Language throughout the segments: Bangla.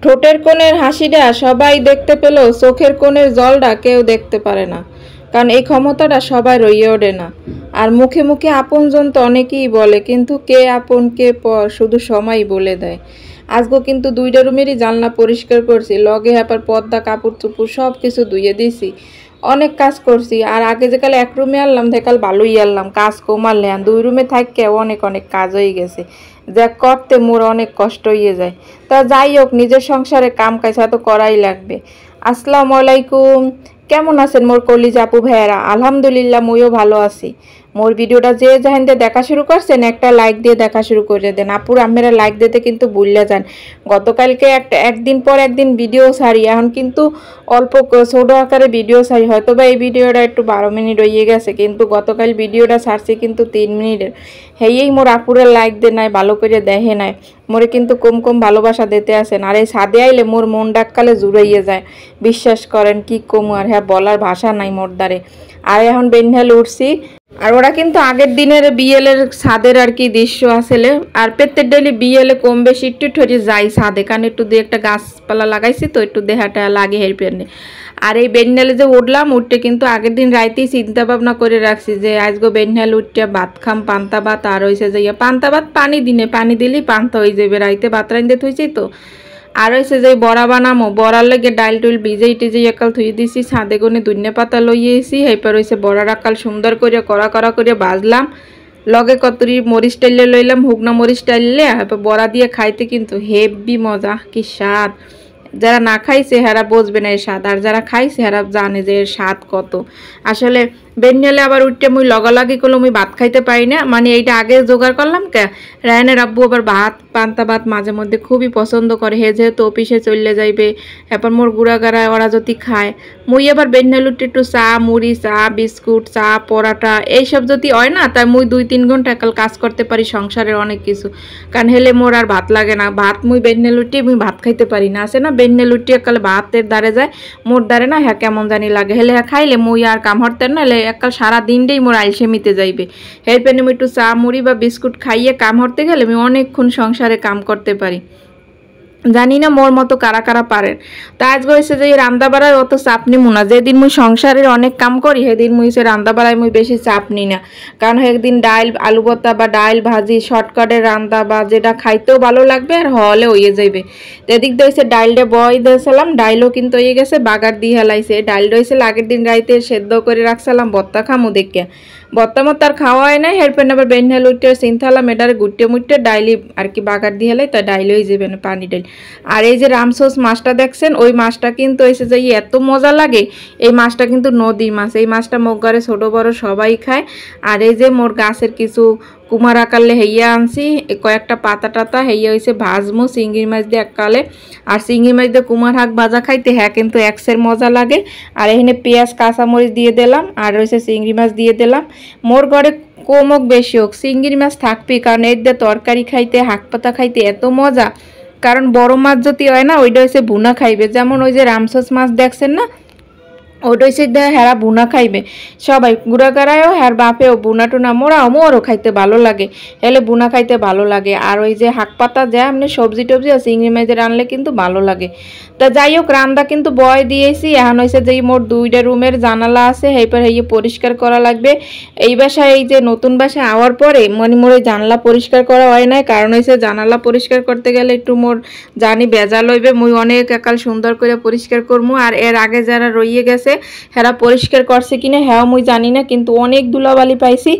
ঠোঁটের কোণের হাসিটা সবাই দেখতে পেলেও চোখের কোণের জলটা কেউ দেখতে পারে না, কারণ এই ক্ষমতাটা সবাই রইয়ে ওঠে না। আর মুখে মুখে আপনজন তো অনেকেই বলে, কিন্তু কে আপন কে পর শুধু সময়ই বলে দেয়। আজকে কিন্তু দুইটা রুমেরই জানলা পরিষ্কার করছি, লগে হ্যাপার পর্দা কাপড় চুপুর সব কিছু ধুয়ে দিছি, অনেক কাজ করছি। আর আগে যে কালে এক রুমে আনলাম দেখাল ভালোই আনলাম, কাজ কমালে দুই রুমে থাকতে অনেক অনেক কাজ হয়ে গেছে, যা করতে মোর অনেক কষ্ট হয়ে যায়। তা যাই হোক, নিজের সংসারে কাম কাজ তো করাই লাগবে। আসসালামু আলাইকুম, কেমন আছেন মোর কলিজা আপু ভাইয়েরা? আলহামদুলিল্লাহ মুইও ভালো আছি। মোর ভিডিওটা যে যেখানে দেখা শুরু করছেন একটা লাইক দিয়ে দেখা শুরু করে দেন। আপুর আপনারা লাইক দিতে কিন্তু ভুলে যান। গতকালকে একদিন পর একদিন ভিডিও ছাড়ি, এখন কিন্তু অল্প ছোট আকারে ভিডিও ছাড়ি। হয়তো বা এই ভিডিওটা একটু 12 মিনিট হয়ে গেছে, কিন্তু গতকাল ভিডিওটা ছাড়ছি কিন্তু 3 মিনিটের। হেয়েই মোর আপুরে লাইক দে নাই, ভালো করে দেখে নাই, মোরে কিন্তু কম কম ভালোবাসা দিতে আসেন। আর এই ছাদে আইলে মোর মন ডাককালে জুড়াইয়ে যায়, বিশ্বাস করেন কি কম। আর হ্যাঁ, বলার ভাষা নাই মোর দ্বারে। আর এখন বেনহেল উঠছি। আর ওরা কিন্তু আগের দিনের বিএলের ছাদের আর কি দৃশ্য আসলে। আর প্রত্যেক ডেলি বিএলে কম বেশি একটু ঠরে যাই ছাদে, কারণ একটু দিয়ে একটা গাছপালা লাগাইছি তো একটু দেহাটা লাগে হেরপেনে। আর এই বেনহেলে যে উঠলাম, উঠতে কিন্তু আগের দিন রাইতেই চিন্তা ভাবনা করে রাখছি যে আজকে বেনহেল উঠতে ভাত খাম, পান্তা ভাত। আর হয়েছে যে পান্তা ভাত পানি পানি দিলেই পান্তা হয়ে যাবে, রাইতে ভাত রাইতে থইছি তো। আর হয়েছে যে বড়া বানামো, বড়ার লেগে ডাইল টুল ভিজেই টিজে একাল থুই দিছি, ছাদে গনে ধনিয়া পাতা লইয়েছি। এরপর হয়েছে বড়ার আকাল সুন্দর করে কড়া কড়া করে ভাজলাম, লগে কতরি মরিচ টাইলে লইলাম, হুগনা মরিচ টাইলে। এরপর বড়া দিয়ে খাইতে কিন্তু হেভি মজা, কি স্বাদ। যারা না খাইছে হেরা বুঝবে না এর স্বাদ, আর যারা খাইছে হেরা জানে যে এর স্বাদ কত। আসলে বেনলে আবার উঠতে মুই লগালাগি করলো, মুই ভাত খাইতে পারি না, মানে এইটা আগে জোগাড় করলাম কে। রায়নের আব্বু আবার ভাত পান্তা ভাত মাঝে মধ্যে খুবই পছন্দ করে, হে যেহেতু অফিসে চলে যাইবে। এরপর মোর গুড়াগাড়া ওরা যদি খায়, মুই আবার বেনলে উঠতে একটু চা মুড়ি, চা বিস্কুট, চা পরাটা এইসব যদি হয় না, তাই মুই 2-3 ঘন্টা একাল কাজ করতে পারি সংসারের অনেক কিছু। কারণ হেলে মোর আর ভাত লাগে না, ভাত মুই বেনলে উঠে মুই ভাত খাইতে পারি না, আছে না বেনলে উঠে একাল ভাতের দ্বারে যায়, মোর দ্বারে না হ্যাঁ কেমন জানি লাগে। হেলে হ্যাঁ খাইলে মুই আর কাম হরতেন না, হেলে একাল সারা দিনটাই মোর আলসেমিতে যাইবে। এর পেনে আমি একটু চা মুড়ি বা বিস্কুট খাইয়ে কাম হরতে গেলে আমি অনেকক্ষণ সংসারে কাম করতে পারি। জানি না মোর মতো কারা কারা পারেন। তা আজ হয়েছে যে রান্না বাড়ার অত চাপ নিমু না, যেদিন মুই সংসারের অনেক কাম করি সেদিন মুই সে রান্না বাড়ায় মুই বেশি চাপ নি না। কারণ একদিন ডাইল আলু ভর্তা বা ডাইল ভাজি শর্টকাটের রান্না, বা যেটা খাইতেও ভালো লাগবে আর হলে হয়ে যাইবে। এদিক দিয়ে হয়েছে ডাইলটা বয় দিয়েছিলাম, ডাইলও কিন্তু হয়ে গেছে, বাগার দিয়ে হেলাইছে। ডাইল হয়েছিল আগের দিন রাইতে সেদ্ধ করে রাখছিলাম, ভর্তা খামু দেখে। ভর্তা মত আর খাওয়া হয় না। হেরপেন আবার বেনহেল উঠতে চিন্তালাম এটার গুটে মুটে ডাইলি আর কি বাগার দিয়ে হেলাই, তা ডাইল হয়ে যাবে না, পানি ডাইল। আর এই যে রামসোস মাছটা দেখছেন, ওই মাছটা কিন্তু এসে যাই এত মজা লাগে। এই মাছটা কিন্তু নদীর মাছ, এই মাছটা মোর ঘরে ছোট বড় সবাই খায়। আর এই যে মোর গাছের কিছু কুমার আকালে হেইয়া আনছি, কয়েকটা পাতা টাতা হেইয়া হয়েছে ভাজমু চিংড়ি মাছ দিয়ে এককালে। আর চিংড়ি মাছ দিয়ে কুমার শাক ভাজা খাইতে হ্যাঁ কিন্তু একসের মজা লাগে। আর এখানে পেঁয়াজ কাঁচামরিচ দিয়ে দিলাম, আর হয়েছে চিংড়ি মাছ দিয়ে দিলাম। মোর ঘরে কম হোক বেশি হোক চিংড়ি মাছ থাকবি, কারণ এর দিয়ে তরকারি খাইতে শাক পাতা খাইতে এত মজা। কারণ বড় মাছ যদি হয় না, ওইটা হচ্ছে ভুনা খাইবে। যেমন ওই যে রামসোস মাছ দেখছেন না, ওটা হচ্ছে হেরা বুনা খাইবে সবাই, গুড়াগাড়ায়ও হ্যার বাপেও বুনা টুনা মোরও খাইতে ভালো লাগে, হেলে বুনা খাইতে ভালো লাগে। আর ওই যে শাক পাতা যায় এমনি সবজি টবজি আর চিংড়ি মাছের রানলে কিন্তু ভালো লাগে। তা যাই হোক, রান্না কিন্তু বয় দিয়েছি। এখন হয়েছে যে মোর 2টা রুমের জানালা আছে, এইবার এই পরিষ্কার করা লাগবে। এই বাসায় এই যে নতুন বাসায় আওয়ার পরে মোর এই জানলা পরিষ্কার করা হয় নাই, কারণ হয়েছে জানালা পরিষ্কার করতে গেলে একটু মোর জানি বেজাল হইবে, মুই অনেক একাল সুন্দর করে পরিষ্কার করবো। আর এর আগে যারা রইয়ে গেছে হেরা পরিষ্কার করছে কিনা হ্যাঁ মুই জানি না, কিন্তু অনেক ধুলাবালি পাইছি।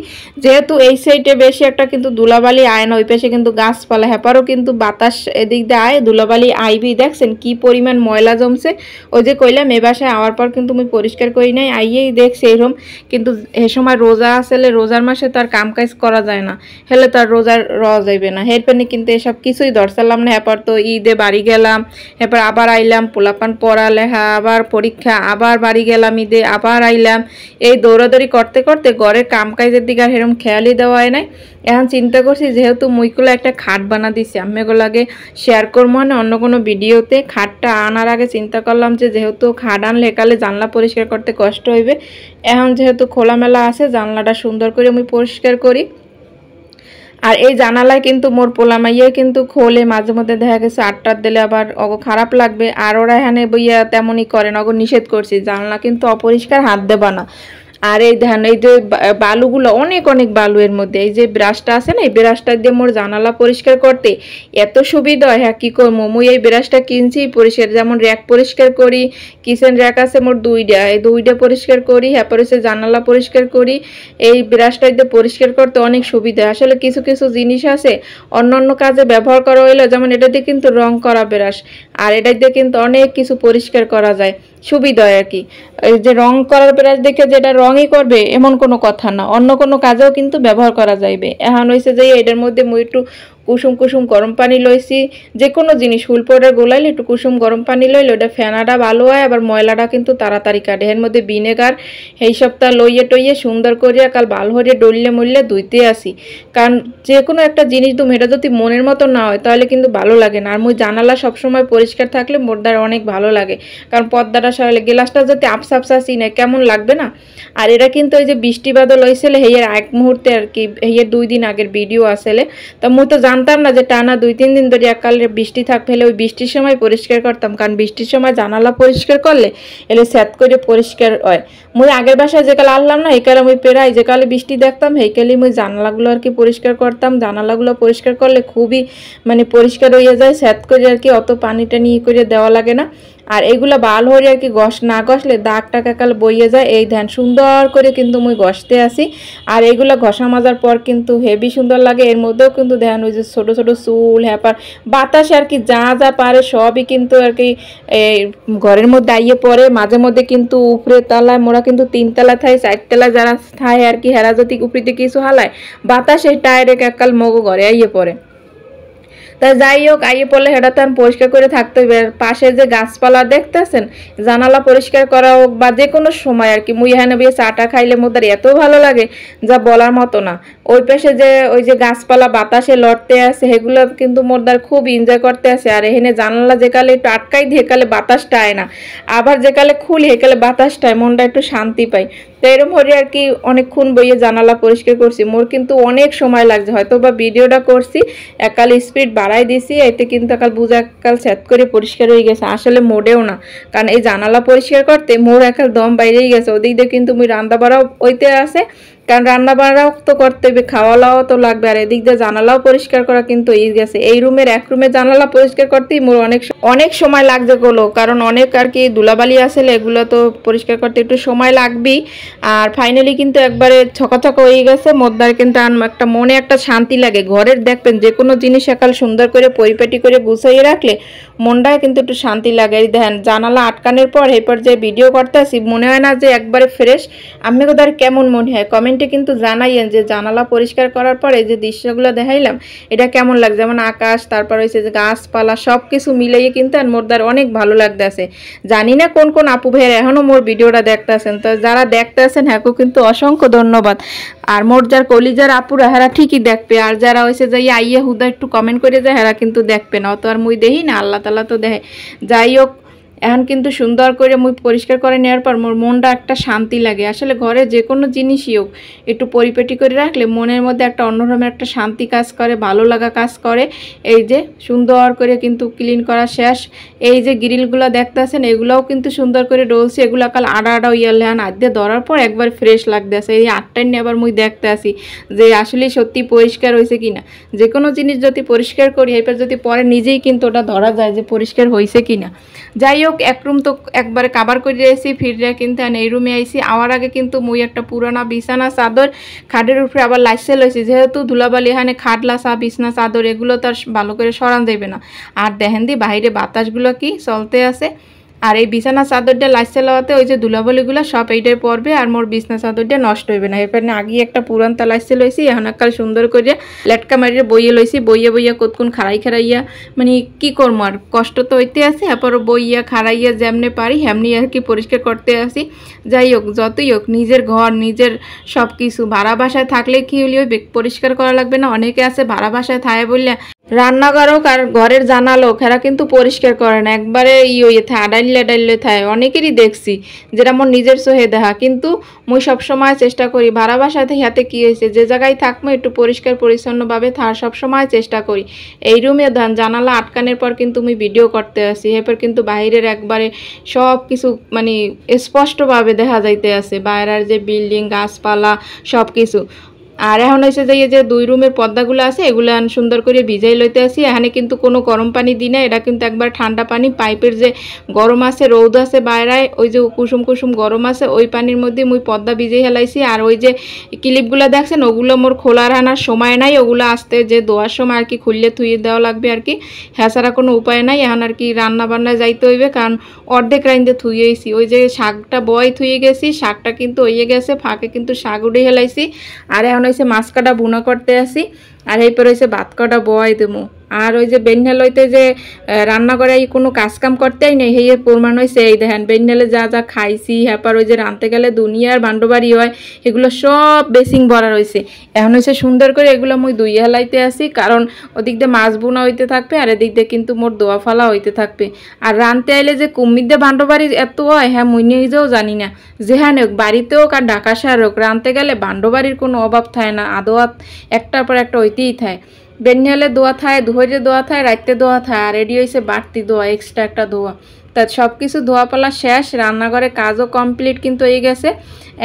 যেহেতু এই সাইডে বেশি একটা কিন্তু ধুলাবালি আয় না, ওই পাশে কিন্তু গাছপালা, হেপারও কিন্তু বাতাস এদিক দিয়ে আয়, ধুলাবালি আইবি। দেখছেন কি পরিমাণ ময়লা জমছে। ওই যে কইলাম এ বাসায় আওয়ার পর কিন্তু মুই পরিষ্কার করি নাই, আইয়েই দেখছি এরকম। কিন্তু এ সময় রোজা আসলে রোজার মাসে তো আর কাম কাজ করা যায় না, হেলে তো আর রোজার যাইবে না। হেরপেনে কিন্তু এসব কিছুই ধরছিলাম না। এরপর তো ঈদে বাড়ি গেলাম, এরপর আবার আইলাম, পোলাপান পড়ালেখা, আবার পরীক্ষা, আবার বাড়ি গেলাম ঈদে, আবার আইলাম। এই দৌড়াদৌড়ি করতে করতে ঘরের কাম কাজের দিকে আর সেরকম খেয়ালই দেওয়া হয় নাই। এখন চিন্তা করছি যেহেতু মুইগুলো একটা খাট বানা দিছি, আমি এগুলো আগে শেয়ার করবো না অন্য কোনো ভিডিওতে। খাটটা আনার আগে চিন্তা করলাম যে যেহেতু খাট আনলে একালে জানলা পরিষ্কার করতে কষ্ট হইবে, এখন যেহেতু খোলামেলা আছে জানলাটা সুন্দর করে আমি পরিষ্কার করি। আর এই জানালায় কিন্তু মোর পোলামাইয়া কিন্তু খোলে মাঝে মধ্যে, দেখা গেছে আটটার দিলে আবার অগো খারাপ লাগবে, আর ওরা এখানে বইয়া তেমনই করেন, অগো নিষেধ করছি জানলা কিন্তু অপরিষ্কার হাত দেবা না। আর এই ধান এই যে বালুগুলো অনেক অনেক বালু এর মধ্যে, এই যে ব্রাশটা আছে না, এই ব্রাশটা দিয়ে মোর জানালা পরিষ্কার করতে এত সুবিধা হয়। হ্যাঁ কি করবো, মুই এই ব্রাশটা কিনছি পরিষ্কার, যেমন র্যাক পরিষ্কার করি, কিচেন র্যাক আছে মোর দুইটা, এই দুইটা পরিষ্কার করি, হ্যাঁ পরে জানালা পরিষ্কার করি। এই ব্রাশটা দিয়ে পরিষ্কার করতে অনেক সুবিধা। আসলে কিছু কিছু জিনিস আছে অন্য অন্য কাজে ব্যবহার করা হইলো, যেমন এটা দিয়ে কিন্তু রং করা ব্রাশ, আর এটা দিয়ে কিন্তু অনেক কিছু পরিষ্কার করা যায়, সুবিধা হয় আর কি। এই যে রং করার ব্রাশ দেখে যেটা রঙই করবে এমন কোনো কথা না, অন্য কোনো কাজেও কিন্তু ব্যবহার করা যাইবে। এখন হয়েছে যে এটার মধ্যে মুই একটু কুসুম কুসুম গরম পানি লইছি, যে কোনো জিনিস ফুল পাউডার গোলাইলে একটু কুসুম গরম পানি লইলে ওটা ফেনাটা ভালো হয়, আবার ময়লাটা কিন্তু তাড়াতাড়ি কাটে। এর মধ্যে ভিনেগার এই সপ্তাহ লইয়ে টইয়ে সুন্দর করিয়া কাল ভালো হয়ে ডললে মরলে ধুইতে আসি, কারণ যে কোনো একটা জিনিস দুম এটা যদি মনের মতো না হয় তাহলে কিন্তু ভালো লাগে না। আর মুই জানালা সবসময় পরিষ্কার থাকলে মোর দ্বারা অনেক ভালো লাগে, কারণ পর্দাটা সরালে গ্লাসটা যদি আপসা আপসা চিনে কেমন লাগবে না। আর এটা কিন্তু ওই যে বৃষ্টি বাদল হয়েছিল হেয়ের এক মুহূর্তে আর কি, হেয়ের 2 দিন আগের ভিডিও আসলে, তা মুই তো জানতাম না যে টানা 2-3 দিন ধরে এককালে বৃষ্টি থাকবে, হলে ওই বৃষ্টির সময় পরিষ্কার করতাম, কারণ বৃষ্টির সময় জানালা পরিষ্কার করলে এলে স্যাত করে পরিষ্কার হয়। মুই আগের বাসায় যেকালে আনলাম না এইকালে মুই প্রায় যেকালে বৃষ্টি দেখতাম সেইকালে মুই জানালাগুলো আর কি পরিষ্কার করতাম। জানালাগুলো পরিষ্কার করলে খুবই মানে পরিষ্কার হয়ে যায়, স্যাত করে আর কি অত পানিটা নিয়ে করে দেওয়া লাগে না। আর এইগুলো ভালো হয়ে আর কি না ঘষলে দাগটা কাকাল বইয়ে যায়। এই ধ্যান সুন্দর করে কিন্তু মুই ঘষতে আসি, আর এইগুলো ঘষা মাজার পর কিন্তু হেভি সুন্দর লাগে। এর মধ্যেও কিন্তু ধ্যান ওই যে ছোটো ছোটো চুল হ্যাপার বাতাসে আর কি যা যা পারে সবই কিন্তু আর কি ঘরের মধ্যে আইয়ে পড়ে। মাঝে মধ্যে কিন্তু উপরে তলায় মোরা কিন্তু 3 তলা থাই, 4 তলা যারা থায় আর কি হেরা যদি উপরিতে কিছু হালায় বাতাসে ডাইরেক্ট একাল মগো ঘরে আইয়ে পড়ে। তা যাই হোক আইয়ে পড়লে সেটা তো আমি পরিষ্কার করে থাকতে হবে। পাশে যে গাছপালা দেখতেছেন, জানালা পরিষ্কার করা হোক বা যে কোনো সময় আর কি, মুই এখানে বিয়ে চাটা খাইলে মোদের এত ভালো লাগে যা বলার মতো না। ওই পাশে যে ওই যে গাছপালা বাতাসে লড়তে আছে সেগুলো কিন্তু মোরদার খুব এনজয় করতে আছে। আর এখানে জানালা যেকালে একটু আটকাই দিয়ে কালে বাতাসটা আয় না, আবার যেকালে খুলি সেকালে বাতাসটা মনটা একটু শান্তি পাই। তো এরকম হয়ে আর কি অনেকক্ষণ বইয়ে জানালা পরিষ্কার করছি, মোর কিন্তু অনেক সময় লাগছে, হয়তো বা ভিডিওটা করছি একাল স্পিড বাড়াই দিছি, এতে কিন্তু একাল বুঝা একাল সেট করে পরিষ্কার হয়ে গেছে। আসলে মোড়েও না, কারণ এই জানালা পরিষ্কার করতে মোর একাল দম বাইরেই গেছে। ওদিক দিয়ে কিন্তু মুই রান্না বাড়াও ওইতে আছে, কারণ রান্না বান্নাও তো করতে হবে, খাওয়া দাওয়াও তো লাগবে। আর এদিক দিয়ে জানালাও পরিষ্কার করা কিন্তু এই গেছে। এই রুমের এক রুমে জানালা পরিষ্কার করতেই মোর অনেক সময় লাগছে গুলো, কারণ অনেক আর কি ধুলাবালি আসলে এগুলো তো পরিষ্কার করতে একটু সময় লাগবেই। আর ফাইনালি কিন্তু একবারে ছকাছকা হয়ে গেছে মোদ্দার, কিন্তু একটা মনে একটা শান্তি লাগে। ঘরের দেখবেন যে কোনো জিনিস একাল সুন্দর করে পরিপাটি করে গুছাইয়ে রাখলে মনটায় কিন্তু একটু শান্তি লাগে। দেখেন জানালা আটকানোর পর এরপর যে ভিডিও করতে আসি মনে হয় না যে একবারে ফ্রেশ। আমি কোথায় কেমন মনে হয় কমেন্টে কিন্তু জানাইয়েন যে জানালা পরিষ্কার করার পরে যে দৃশ্যগুলো দেখাইলাম এটা কেমন লাগছে। যেমন আকাশ, তারপর হয়েছে যে গাছপালা সব কিছু মিলাইয়ে কিন্তু আর মোরদার অনেক ভালো লাগতেছে। জানি না কোন কোন আপু ভাইয়ের এখনও মোর ভিডিওটা দেখতেছেন, তো যারা দেখতেছেন হ্যাঁকো কিন্তু অসংখ্য ধন্যবাদ। আর মোর যার কলিজার আপুরা হেরা ঠিকই দেখবে, আর যারা হয়েছে যে আইয়ে হুদা একটু কমেন্ট করে যায় হেরা কিন্তু দেখবে না, অত আর মুই দেখি না, আল্লাহ তালা তো দেখে। যাই হোক এখন কিন্তু সুন্দর করে মুই পরিষ্কার করে নেওয়ার পর মোর মনটা একটা শান্তি লাগে। আসলে ঘরে যে কোনো জিনিসই হোক একটু পরিপাটি করে রাখলে মনের মধ্যে একটা অন্যরকম একটা শান্তি কাজ করে, ভালো লাগা কাজ করে। এই যে সুন্দর করে কিন্তু ক্লিন করা শেষ। এই যে গ্রিলগুলো দেখতেছেন এগুলোও কিন্তু সুন্দর করে ডলছে, এগুলো কাল আড়া আড়া ইয়ালে আধে ধরার পর একবার ফ্রেশ লাগতেছে। এই 8টায় নিয়ে আবার মুই দেখতে আসি যে আসলে সত্যি পরিষ্কার হয়েছে কিনা। যে কোনো জিনিস যদি পরিষ্কার করি এরপর যদি পরে নিজেই কিন্তু ওটা ধরা যায় যে পরিষ্কার হয়েছে কিনা। যাই হোক এক রুম তো একবারে কাবার করে দিয়েছি, ফিরে কিন্তু এই রুমে আইসি। আওয়ার আগে কিন্তু মুই একটা পুরানা বিছানা চাদর খাটের উপরে আবার লাইসে লইছি, যেহেতু ধুলাবালি এখানে খাটলা চা বিছনা চাদর এগুলো তো আর ভালো করে সরান দেবে না। আর দেখেন দি বাইরে বাতাসগুলো কি চলতে আছে। আর এই বিছানা চাদরটা লাইসে লওয়াতে ওই যে ধুলাবালিগুলো সব এইটাই পড়বে, আর মোর বিছনা চাদরটা নষ্ট হইবে না। এরপর আগে একটা পুরানটা লাইসে লইছি, এখন এককাল সুন্দর করে লেটকা মারিয়ে বইয়ে লইছি। বইয়ে বইয়া কতক্ষণ খাড়াই খাড়াইয়া মানে কি করবো আর কষ্ট তো হইতে আছে, এরপর বইয়া খাড়াইয়া যেমনি পারি হেমনি আর কি পরিষ্কার করতে আসি। যাই হোক যতই হোক নিজের ঘর নিজের সব কিছু। ভাড়া বাসায় থাকলে কি হলে ওই পরিষ্কার করা লাগবে না। অনেকে আছে ভাড়া বাসায় থাকে বললে রান্নাঘর হোক আর ঘরের জানালা হোক এরা কিন্তু পরিষ্কার করে না, একবারে ইয়ে থাকে আডাইলে আডাইলে থাকে। অনেকেরই দেখছি যেটা আমার নিজের চোখে দেখা, কিন্তু মুই সবসময় চেষ্টা করি ভাড়া বাসাতে হাতে কি হয়েছে যে জায়গায় থাকবো একটু পরিষ্কার পরিচ্ছন্নভাবে থাকার সবসময় চেষ্টা করি। এই রুমে জানালা আটকানোর পর কিন্তু আমি ভিডিও করতে আসি, এরপর কিন্তু বাইরের একবারে সব কিছু মানে স্পষ্টভাবে দেখা যাইতে আছে, বাইরের যে বিল্ডিং গাছপালা সব কিছু। আর এখন হয়েছে যে এই যে 2 রুমের পর্দাগুলো আছে এগুলো সুন্দর করে ভিজাই লইতে আসি। এখানে কিন্তু কোনো গরম পানি দিই না, এটা কিন্তু একবার ঠান্ডা পানি, পাইপের যে গরম আছে রৌদ আছে বাইরে ওই যে কুসুম কুসুম গরম আছে ওই পানির মধ্যে মুই পর্দা ভিজে হেলাইছি। আর ওই যে ক্লিপগুলো দেখছেন ওগুলো মোর খোলার আনার সময় নাই, ওগুলো আসতে যে ধোয়ার সময় আর কি খুললে থুয়ে দেওয়া লাগবে আর কি, হ্যাঁ ছাড়া কোনো উপায় নাই। এখন আর কি রান্না বান্নায় যাইতে হইবে, কারণ অর্ধেক রাইন্দে থুয়েছি। ওই যে শাকটা বয় থুয়ে গেছি, শাকটা কিন্তু হইয়ে গেছে, ফাঁকে কিন্তু শাক উঠে হেলাইছি। আর এখন হয়েছে মাছ কাটা বুনা করতে আসি, আর এরপর হয়েছে ভাত কাটা বয় দেবো। আর ওই যে বেন্যাল হইতে যে রান্না করে কোনো কাজ কাম করতেই নেই, সেই প্রমাণ হয়েছে এই দেখেন বেন্যালে যা যা খাইছি। হ্যাপার ওই যে রাঁধতে গেলে দুনিয়ার বান্ডবাড়ি হয়, এগুলো সব বেসিং ভরা রয়েছে। এখন হয়েছে সুন্দর করে এগুলো মুই ধুইয়ে হেলাইতে আসি, কারণ ওদিক দিয়ে মাছ বোনা হইতে থাকবে আর এদিক দিয়ে কিন্তু মোর দোয়া ফালা হইতে থাকবে। আর রাঁধতে আইলে যে কুমির দিয়ে বান্ডবাড়ি এত হয় হ্যাঁ মুই নিজেও জানি না। যেখানে হোক বাড়িতে হোক আর ঢাকা শহর হোক রাঁধতে গেলে বান্ডবাড়ির কোনো অভাব থাকে না, আদোয়াত একটার পর একটা হইতেই থাকে। বেনিয়ালে দোয়া থায়, ধৈর্যে দোয়া থায়, রাইতে দোয়া থায়, আর রেডি হয়েছে বাড়তি দোয়া, এক্সট্রা একটা দোয়া। তা সব কিছু ধোয়া পালা শেষ, রান্নাঘরে কাজও কমপ্লিট কিন্তু হয়ে গেছে।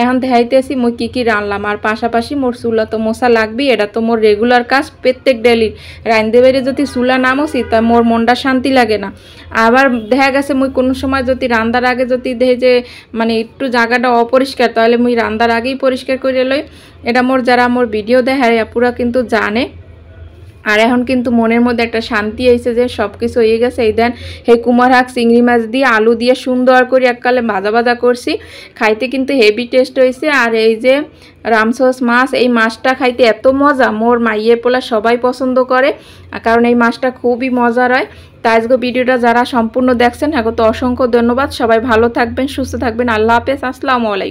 এখন দেখাইতেছি মুই কী কী রান্নলাম। আর পাশাপাশি মোর চুলা তো মশা লাগবেই, এটা তো মোর রেগুলার কাজ প্রত্যেক ডেলির। রাঁধতে বেড়ে যদি চুলা না মশি তা মোর মনটা শান্তি লাগে না। আবার দেখা গেছে মুই কোনো সময় যদি রান্নার আগে যদি দেখি যে মানে একটু জায়গাটা অপরিষ্কার, তাহলে মুই রান্নার আগেই পরিষ্কার করে লই। এটা মোর যারা মোর ভিডিও দেখায় পুরা কিন্তু জানে। আর এখন কিন্তু মনের মধ্যে একটা শান্তি হয়েছে যে সব কিছু হয়ে গেছে। এই দেন হে কুমার হাক চিংড়ি মাছ দিয়ে আলু দিয়ে সুন্দর করে এককালে ভাজা ভাজা করছি, খাইতে কিন্তু হেভি টেস্ট হয়েছে। আর এই যে রামসোস মাছ, এই মাছটা খাইতে এত মজা, মোর মাইয়ের পোলা সবাই পছন্দ করে, কারণ এই মাছটা খুবই মজার হয়। তাই আজকে ভিডিওটা যারা সম্পূর্ণ দেখছেন হ্যাঁ তো অসংখ্য ধন্যবাদ। সবাই ভালো থাকবেন, সুস্থ থাকবেন, আল্লাহ হাফেজ, আসসালামু আলাইকুম।